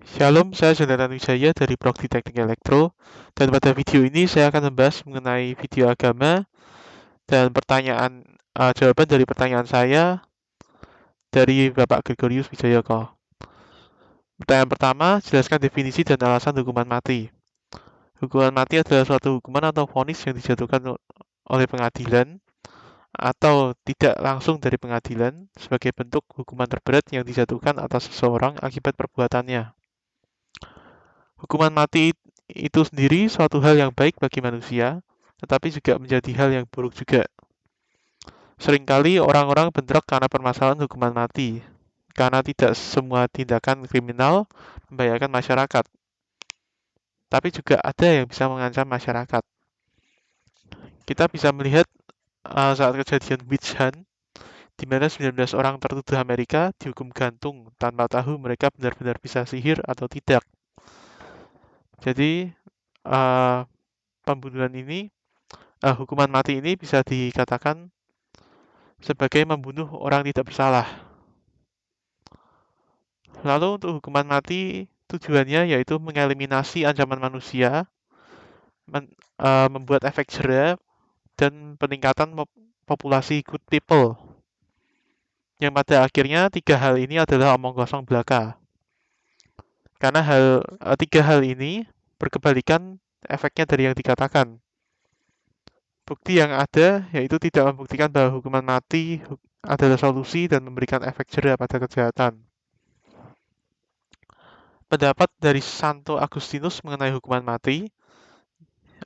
Shalom, saya Jonathan Wijaya dari Prodi Teknik Elektro, dan pada video ini saya akan membahas mengenai video agama dan jawaban dari pertanyaan saya dari Bapak Gregorius Wijayoko. Pertanyaan pertama, jelaskan definisi dan alasan hukuman mati. Hukuman mati adalah suatu hukuman atau vonis yang dijatuhkan oleh pengadilan atau tidak langsung dari pengadilan sebagai bentuk hukuman terberat yang dijatuhkan atas seseorang akibat perbuatannya. Hukuman mati itu sendiri suatu hal yang baik bagi manusia, tetapi juga menjadi hal yang buruk juga. Seringkali orang-orang bentrok karena permasalahan hukuman mati, karena tidak semua tindakan kriminal membahayakan masyarakat, tapi juga ada yang bisa mengancam masyarakat. Kita bisa melihat saat kejadian witch hunt, di mana 19 orang tertuduh Amerika dihukum gantung tanpa tahu mereka benar-benar bisa sihir atau tidak. Jadi, uh, pembunuhan ini hukuman mati ini bisa dikatakan sebagai membunuh orang tidak bersalah. Lalu untuk hukuman mati tujuannya yaitu mengeliminasi ancaman manusia, membuat efek jera, dan peningkatan populasi good people. Yang pada akhirnya tiga hal ini adalah omong kosong belaka. Karena tiga hal ini berkebalikan efeknya dari yang dikatakan. Bukti yang ada yaitu tidak membuktikan bahwa hukuman mati adalah solusi dan memberikan efek jera pada kejahatan. Pendapat dari Santo Agustinus mengenai hukuman mati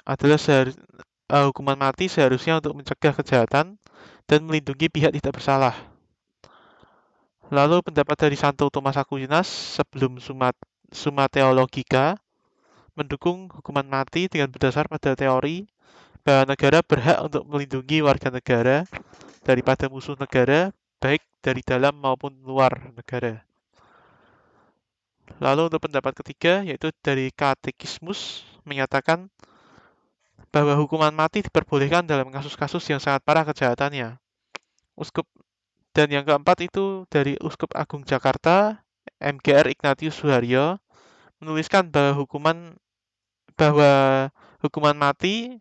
adalah hukuman mati seharusnya untuk mencegah kejahatan dan melindungi pihak tidak bersalah. Lalu pendapat dari Santo Thomas Aquinas sebelum Summa Theologica mendukung hukuman mati dengan berdasar pada teori bahwa negara berhak untuk melindungi warga negara daripada musuh negara, baik dari dalam maupun luar negara. Lalu untuk pendapat ketiga, yaitu dari Katekismus, menyatakan bahwa hukuman mati diperbolehkan dalam kasus-kasus yang sangat parah kejahatannya. Uskup dan yang keempat itu dari Uskup Agung Jakarta, MGR Ignatius Suharyo, menuliskan bahwa hukuman mati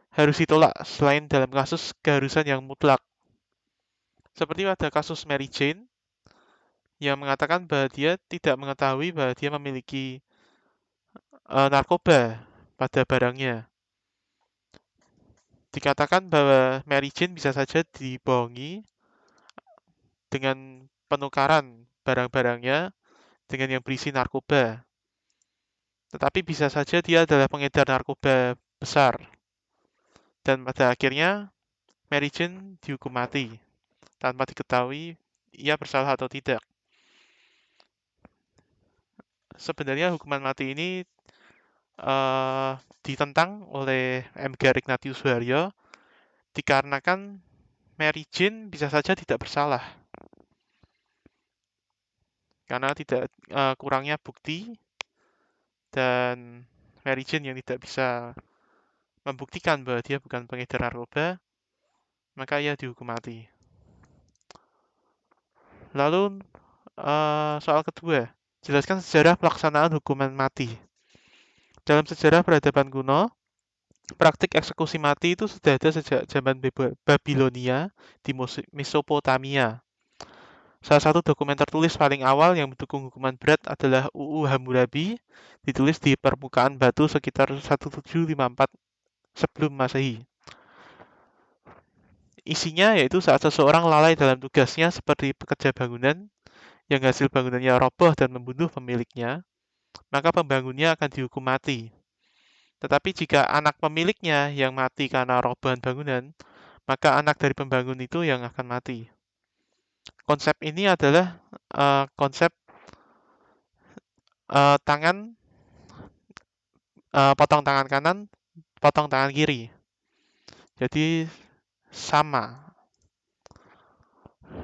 harus ditolak selain dalam kasus keharusan yang mutlak. Seperti pada kasus Mary Jane, yang mengatakan bahwa dia tidak mengetahui bahwa dia memiliki narkoba pada barangnya. Dikatakan bahwa Mary Jane bisa saja dibohongi dengan penukaran barang-barangnya dengan yang berisi narkoba. Tetapi bisa saja dia adalah pengedar narkoba besar. Dan pada akhirnya Mary Jane dihukum mati tanpa diketahui ia bersalah atau tidak. Sebenarnya hukuman mati ini ditentang oleh MGR Ignatius Suharyo dikarenakan Mary Jane bisa saja tidak bersalah karena tidak kurangnya bukti dan Mary Jane yang tidak bisa membuktikan bahwa dia bukan pengedar narkoba, maka ia dihukum mati. Lalu soal kedua, jelaskan sejarah pelaksanaan hukuman mati. Dalam sejarah peradaban kuno, praktik eksekusi mati itu sudah ada sejak zaman Babilonia di Mesopotamia. Salah satu dokumen tertulis paling awal yang mendukung hukuman berat adalah UU Hammurabi, ditulis di permukaan batu sekitar 1754 sebelum Masehi. Isinya yaitu saat seseorang lalai dalam tugasnya seperti pekerja bangunan yang hasil bangunannya roboh dan membunuh pemiliknya, maka pembangunnya akan dihukum mati. Tetapi jika anak pemiliknya yang mati karena robohan bangunan, maka anak dari pembangun itu yang akan mati. Konsep ini adalah konsep potong tangan kanan, potong tangan kiri. Jadi sama.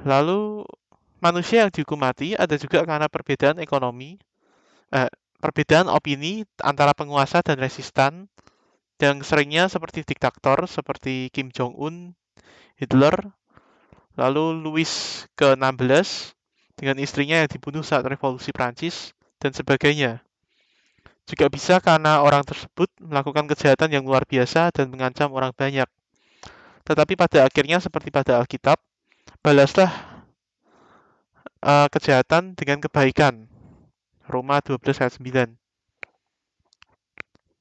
Lalu manusia yang dihukum mati ada juga karena perbedaan perbedaan opini antara penguasa dan resistan, yang seringnya seperti diktator seperti Kim Jong-un, Hitler, lalu Louis ke-16 dengan istrinya yang dibunuh saat revolusi Prancis, dan sebagainya. Juga bisa karena orang tersebut melakukan kejahatan yang luar biasa dan mengancam orang banyak. Tetapi pada akhirnya seperti pada Alkitab, balaslah kejahatan dengan kebaikan. Roma 12 ayat 9.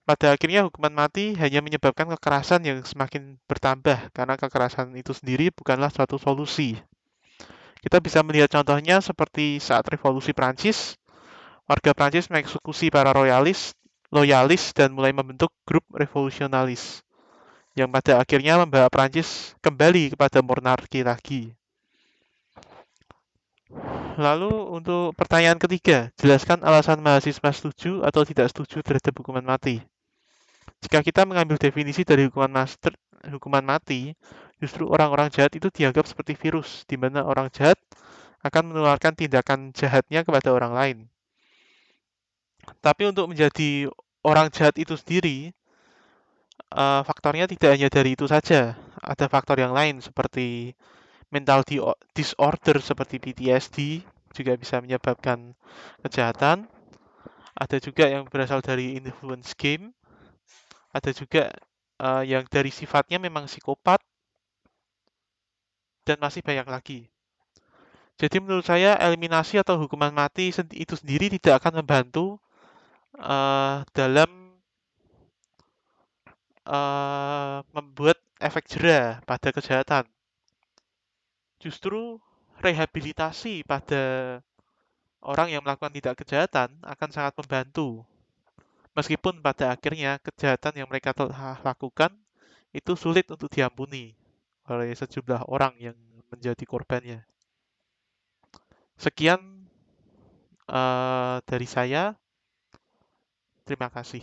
Pada akhirnya hukuman mati hanya menyebabkan kekerasan yang semakin bertambah karena kekerasan itu sendiri bukanlah suatu solusi. Kita bisa melihat contohnya seperti saat revolusi Prancis, warga Prancis mengeksekusi para loyalis dan mulai membentuk grup revolusionalis yang pada akhirnya membawa Prancis kembali kepada monarki lagi. Lalu untuk pertanyaan ketiga, jelaskan alasan mahasiswa setuju atau tidak setuju terhadap hukuman mati. Jika kita mengambil definisi dari hukuman mati, justru orang-orang jahat itu dianggap seperti virus, di mana orang jahat akan menularkan tindakan jahatnya kepada orang lain. Tapi untuk menjadi orang jahat itu sendiri, faktornya tidak hanya dari itu saja. Ada faktor yang lain seperti mental disorder seperti PTSD juga bisa menyebabkan kejahatan. Ada juga yang berasal dari influence game. Ada juga yang dari sifatnya memang psikopat. Dan masih banyak lagi. Jadi menurut saya eliminasi atau hukuman mati itu sendiri tidak akan membantu dalam membuat efek jera pada kejahatan. Justru rehabilitasi pada orang yang melakukan tindak kejahatan akan sangat membantu. Meskipun pada akhirnya kejahatan yang mereka telah lakukan itu sulit untuk diampuni oleh sejumlah orang yang menjadi korbannya. Sekian dari saya. Terima kasih.